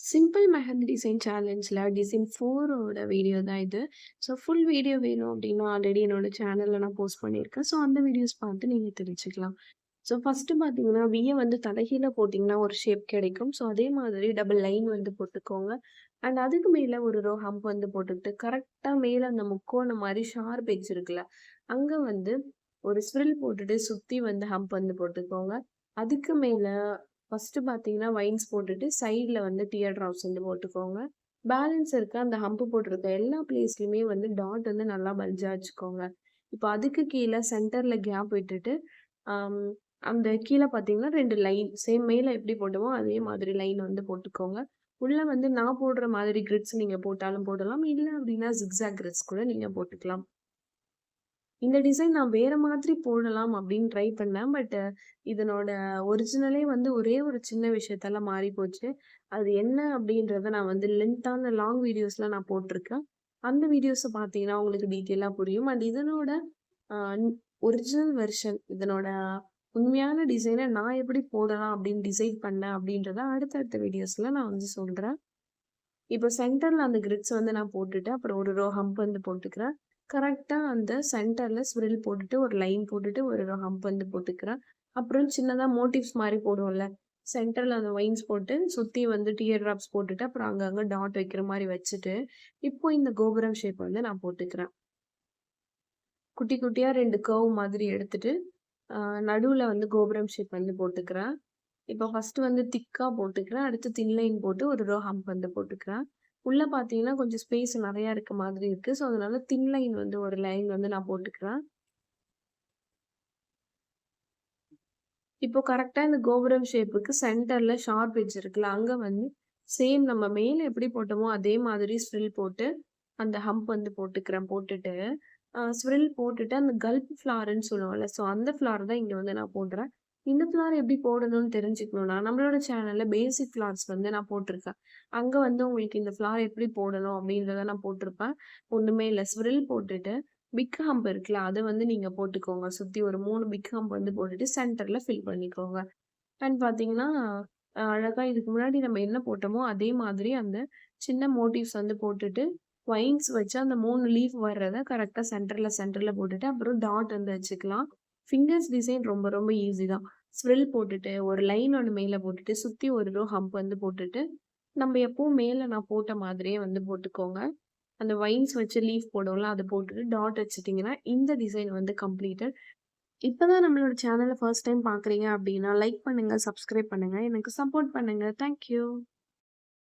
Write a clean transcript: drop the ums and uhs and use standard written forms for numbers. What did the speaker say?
Simple mehndi design சேலஞ்சில design 4 ஓட video தான் இது. ஸோ ஃபுல் வீடியோ வேணும் அப்டின்னா, ஆல்ரெடி என்னோட சேனல்ல நான் போஸ்ட் பண்ணியிருக்கேன். ஸோ அந்த வீடியோஸ் பார்த்து நீங்க தெரிஞ்சுக்கலாம். ஸோ ஃபர்ஸ்ட்டு பார்த்தீங்கன்னா, விய வந்து தலைகீழ போட்டீங்கன்னா ஒரு ஷேப் கிடைக்கும். ஸோ அதே மாதிரி டபுள் லைன் வந்து போட்டுக்கோங்க. அண்ட் அதுக்கு மேல ஒரு ரோ ஹம்ப் வந்து போட்டுக்கிட்டு, கரெக்ட்டா மேல அந்த முக்கோணம் மாரி ஷார்ப் எட்ஜ் இருக்குல்ல, அங்க வந்து ஒரு ஸ்விரில் போட்டுட்டு சுத்தி வந்து ஹம்ப் வந்து போட்டுக்கோங்க. அதுக்கு மேல ஃபர்ஸ்ட்டு பார்த்தீங்கன்னா, வைன்ஸ் போட்டுட்டு சைட்ல வந்து டியர் ட்ராப்ஸ் வந்து போட்டுக்கோங்க. பேலன்ஸ் இருக்க அந்த ஹம்ப் போட்டிருக்க எல்லா பிளேஸ்லயுமே வந்து டாட் வந்து நல்லா பல்ஜா வச்சுக்கோங்க. இப்ப அதுக்கு கீழ சென்டர்ல கேப் விட்டுட்டு, அம் அந்த கீழ பார்த்தீங்கன்னா 2 லைன் சேம் மேல எப்படி போட்டோமோ அதே மாதிரி லைன் வந்து போட்டுக்கோங்க. உள்ள வந்து நான் போடுற மாதிரி கிரிட்ஸ் நீங்க போட்டாலும் போடலாம். இல்ல அப்படின்னா ஜிக்ஸாக் கிரிட்ஸ் கூட நீங்க போட்டுக்கலாம். இந்த டிசைன் நான் வேற மாதிரி போடலாம் அப்படின்னு ட்ரை பண்ணேன். பட் இதனோட ஒரிஜினலே வந்து ஒரே ஒரு சின்ன விஷயத்தால மாறி போச்சு. அது என்ன அப்படின்றத நான் வந்து லென்த்தான லாங் வீடியோஸ்ல நான் போட்டிருக்கேன். அந்த வீடியோஸ பார்த்தீங்கன்னா உங்களுக்கு டீட்டெயிலா புரியும். அண்ட் இதனோட அ ஒரிஜினல் வெர்ஷன் இதனோட உண்மையான டிசைன நான் எப்படி போடலாம் அப்படின்னு டிசைட் பண்ணேன் அப்படின்றத அடுத்தடுத்த வீடியோஸ்ல நான் வந்து சொல்றேன். இப்போ சென்டர்ல அந்த கிரிட்ஸ் வந்து நான் போட்டுட்டு, அப்புறம் ஒரு ரோ ஹம்ப் வந்து போட்டுக்கிறேன். கரெக்ட்டா அந்த சென்டர்ல ஸ்விரில் போட்டுட்டு, ஒரு லைன் போட்டுட்டு, ஒரு ரோ ஹம்ப் வந்து போட்டுக்கிறேன். அப்புறம் சின்னதா மோட்டிவ்ஸ் மாரி போடுவோம்ல. சென்டர்ல அந்த வைன்ஸ் போட்டு, சுத்தி வந்து டியர் ட்ராப்ஸ் போட்டுட்டு, அப்புறம் அங்கங்க டாட் வைக்கிற மாரி வச்சுட்டு, இப்போ இந்த கோபுரம் ஷேப் வந்து நான் போட்டுக்கிறேன். குட்டி குட்டியா 2 கர்வ் மாதிரி எடுத்துட்டு, அ நடுவுல வந்து கோபுரம் ஷேப் வந்து போட்டுக்கிறேன். இப்போ ஃபர்ஸ்ட்டு வந்து திக்கா போட்டுக்கிறேன். அடுத்து தின் லைன் போட்டு ஒரு ரோ ஹம்ப் வந்து போட்டுக்கிறேன். உள்ள பார்த்தீங்கன்னா, கொஞ்சம் ஸ்பேஸ் நெறையா இருக்க மாதிரி இருக்கு. ஸோ, அதனால தின் லைன் வந்து ஒரு லைன் வந்து நான் போட்டுக்கிறேன். இப்போ கரெக்ட்டா இந்த கோபுரம் ஷேப்புக்கு சென்டர்ல ஷார்ப் எட்ஜ் இருக்குல்ல, அங்க வந்து சேம் நம்ம மேல எப்படி போட்டோமோ, அதே மாதிரி ஸ்ப்ரில் போட்டு, அந்த ஹம்ப் வந்து போட்டுக்கிறேன். போட்டுட்டு, ஸ்ப்ரில் போட்டுட்டு அந்த கல்ப் ஃப்ளார்ன்னு சொல்லுவோம்ல, ஸோ அந்த ஃப்ளார் தான் இங்க வந்து நான் போடுறேன். இந்த ஃப்ளார் எப்படி போடணும்னு தெரிஞ்சுக்கணும்னா, நம்மளோட சேனல்ல பேசிக் ஃப்ளார்ஸ் வந்து நான் போட்டிருக்கேன். அங்க வந்து உங்களுக்கு இந்த ஃப்ளார் எப்படி போடணும் அப்படின்றத நான் போட்டிருப்பேன். ஒண்ணுமே இல்ல. ஸ்ப்ரில் போட்டுட்டு, பிக் ஹம்ப் இருக்குல்ல, அத வந்து நீங்க போட்டுக்கோங்க. சுத்தி ஒரு 3 பிக் ஹம்ப் வந்து போட்டுட்டு சென்டர்ல ஃபில் பண்ணிக்கோங்க. அண்ட் பார்த்தீங்கன்னா, அழகா இதுக்கு முன்னாடி நம்ம என்ன போட்டோமோ, அதே மாதிரி அந்த சின்ன மோட்டிவ்ஸ் வந்து போட்டுட்டு, வைன்ஸ் வச்சு அந்த 3 லீஃப் வர்றத கரெக்ட்டா சென்டர்ல போட்டுட்டு, அப்புறம் டாட் வந்து வச்சுக்கலாம். ஃபிங்கர்ஸ் டிசைன் ரொம்ப ரொம்ப ஈஸி தான். ஸ்விரில் போட்டுட்டு, ஒரு லைன் ஒண்ணு மேல போட்டுட்டு, சுத்தி ஒரு ரோ ஹம்ப் வந்து போட்டுட்டு, நம்ம எப்பவும் மேல நான் போட்ட மாதிரியே வந்து போட்டுக்கோங்க. அந்த வைன்ஸ் வச்சு லீஃப் போடுவோம்ல, அத போட்டுட்டு டாட் வச்சுட்டீங்கன்னா, இந்த டிசைன் வந்து கம்ப்ளீட்டட். இப்பதான் நம்மளோட சேனல ஃபர்ஸ்ட் டைம் பார்க்குறீங்க அப்டின்னா, லைக் பண்ணுங்க, சப்ஸ்கிரைப் பண்ணுங்க. எனக்கு சப்போர்ட் பண்ணுங்க. Thank you.